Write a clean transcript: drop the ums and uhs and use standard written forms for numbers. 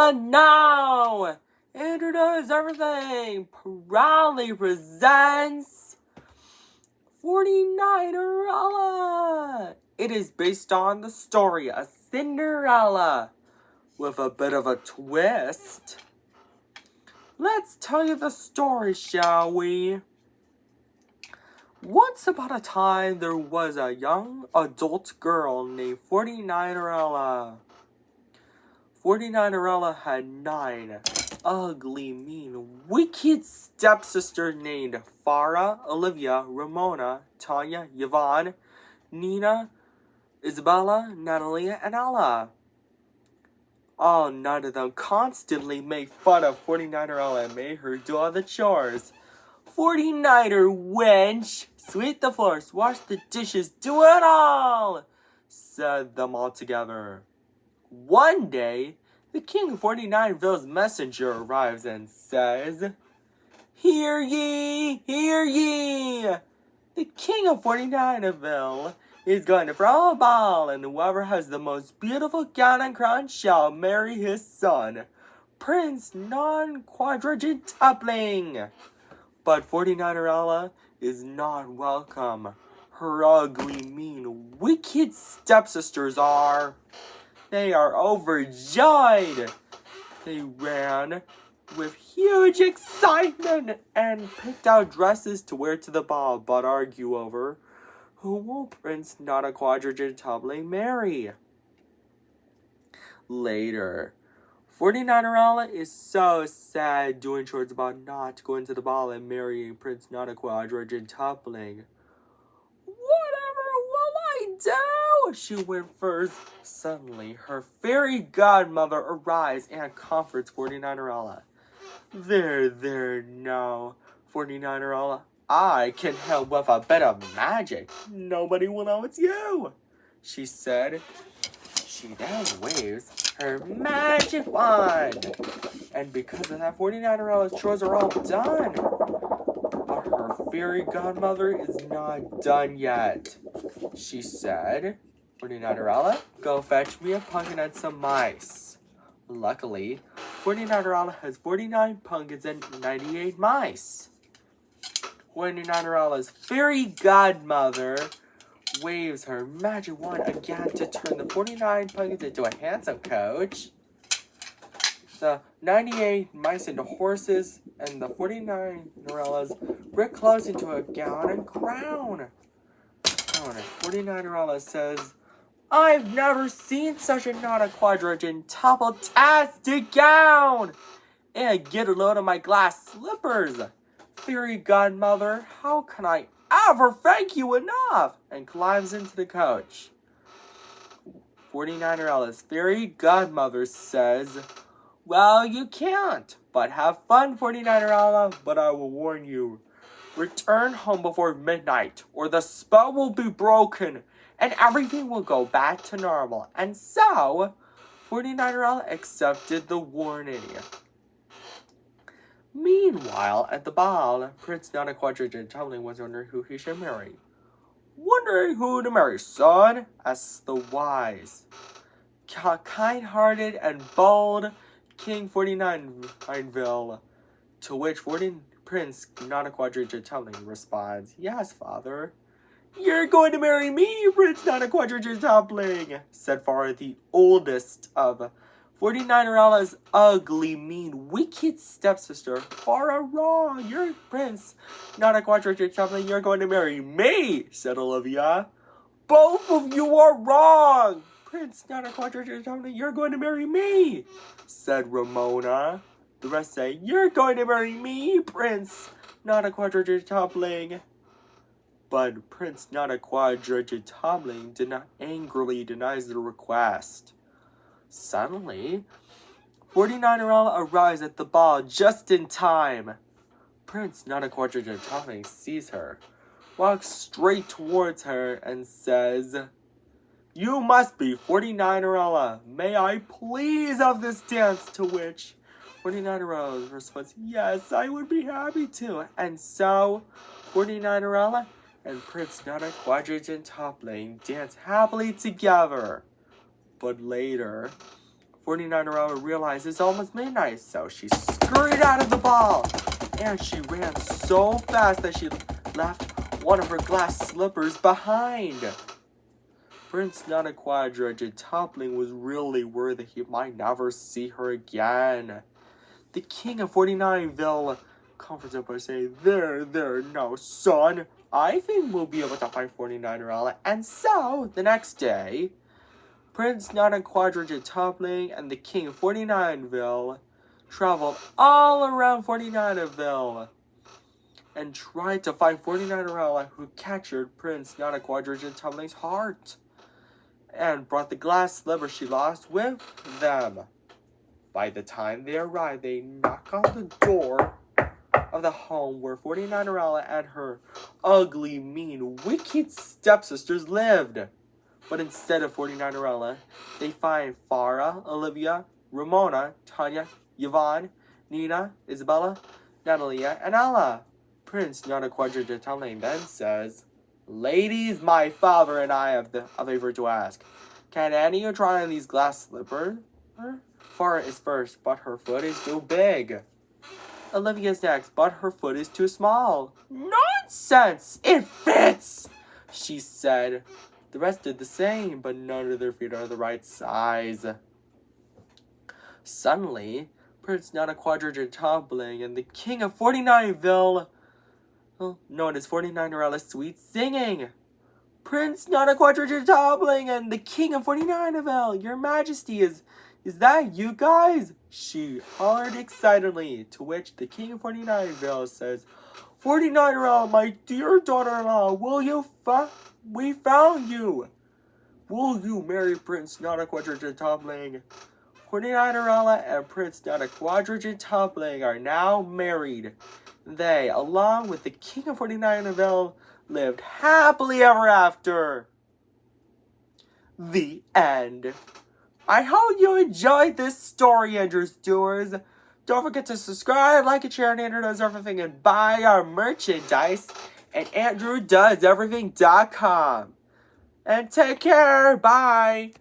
And now, Introduce Everything proudly presents Fortininerella. It is based on the story of Cinderella with a bit of a twist. Let's tell you the story, shall we? Once upon a time, there was a young adult girl named Fortininerella. Fortininerella had 9 ugly, mean, wicked stepsisters named Farah, Olivia, Ramona, Tanya, Yvonne, Nina, Isabella, Natalie, and Ella. All 9 of them constantly made fun of 49erella and made her do all the chores. 49er wench, sweep the floors, wash the dishes, do it all, said them all together. One day, the king of 49ville's messenger arrives and says, "Hear ye, hear ye! The king of 49ville is going to throw a ball, and whoever has the most beautiful gown and crown shall marry his son, Prince Non-Quadrantupling." But 49erella is not welcome. Her ugly, mean, wicked stepsisters are. They are overjoyed. They ran with huge excitement and picked out dresses to wear to the ball, but argue over who will Prince Non-Quadrantupling marry. Later, 49erella is so sad doing chores about not going to the ball and marrying Prince Non-Quadrantupling. "Whatever will I do?" she whimpers. Suddenly, her fairy godmother arrives and comforts 49erella. There, no, 49erella. I can help with a bit of magic. Nobody will know it's you, she said. She then waves her magic wand. And because of that, 49erella's chores are all done. But her fairy godmother is not done yet. She said, 49erella, go fetch me a pumpkin and some mice. Luckily, 49erella has 49 pumpkins and 98 mice. 49erella's fairy godmother waves her magic wand again to turn the 49 pumpkins into a handsome coach, the 98 mice into horses, and the 49erella's brick clothes into a gown and crown. 49erella says, "I've never seen such a Non-Quadrantupling-tastic gown! And get a load of my glass slippers. Fairy godmother, how can I ever thank you enough?" And climbs into the coach. 49erella's fairy godmother says, "Well, you can't, but have fun, 49erella, but I will warn you. Return home before midnight, or the spell will be broken, and everything will go back to normal." And so, 49erella accepted the warning. Meanwhile, at the ball, Prince Non-Quadrantupling was wondering who he should marry. "Wondering who to marry, son?" asked the wise, kind-hearted, and bold King 49ville, to which Prince Non-Quadrantupling responds, "Yes, father." "You're going to marry me, Prince Non-Quadrantupling," said Farah, the oldest of 49erella's ugly, mean, wicked stepsister. "Farah, wrong. You're Prince Non-Quadrantupling. You're going to marry me," said Olivia. "Both of you are wrong. Prince Non-Quadrantupling, you're going to marry me," said Ramona. The rest say, "You're going to marry me, Prince Non-Quadrantupling." But Prince Non-Quadrantupling angrily denies the request. Suddenly, 49erella arrives at the ball just in time. Prince Non-Quadrantupling sees her, walks straight towards her, and says, "You must be 49erella. May I please have this dance?" To which 49erella responds, "Yes, I would be happy to." And so, 49erella and Prince Non-Quadrantupling dance happily together. But later, 49erella realized it's almost midnight, so she scurried out of the ball. And she ran so fast that she left one of her glass slippers behind. Prince Nana Quadriga toppling was really worried that he might never see her again. The king of 49ville comforts him by saying, There, no, son. I think we'll be able to find 49erella. And so, the next day, Prince Nana Quadriga toppling and the king of 49ville traveled all around 49ville and tried to find 49erella, who captured Prince Nana Quadriga toppling's heart and brought the glass slipper she lost with them. By the time they arrived, they knocked on the door of the home where 49erella and her ugly, mean, wicked stepsisters lived. But instead of 49erella, they find Farah, Olivia, Ramona, Tanya, Yvonne, Nina, Isabella, Natalia, and Ella. Prince Nana Quadriga Toppling then says, Ladies, my father and I have a favor to ask. Can any of you try on these glass slippers? Farah is first, but her foot is too big. Olivia's next, but her foot is too small. Nonsense! It fits! She said. The rest did the same, but none of their feet are the right size. Suddenly, Prince Nana Quadriga Toppling and the king of 49ville noticed 49erella's sweet singing. Prince Nana Quadriga Toppling and the king of 49ville, your majesty, is that you guys? She hollered excitedly, to which the king of 49ville says, 49erella, my dear daughter-in-law, we found you. Will you marry Prince Nana Quadriga Toppling? 49erella and Prince Nana Quadriga Toppling are now married. They, along with the king of 49erville, lived happily ever after. The end. I hope you enjoyed this story, Andrew Stewards. Don't forget to subscribe, like, and share, and Andrew Does Everything, and buy our merchandise at AndrewDoesEverything.com. And take care. Bye.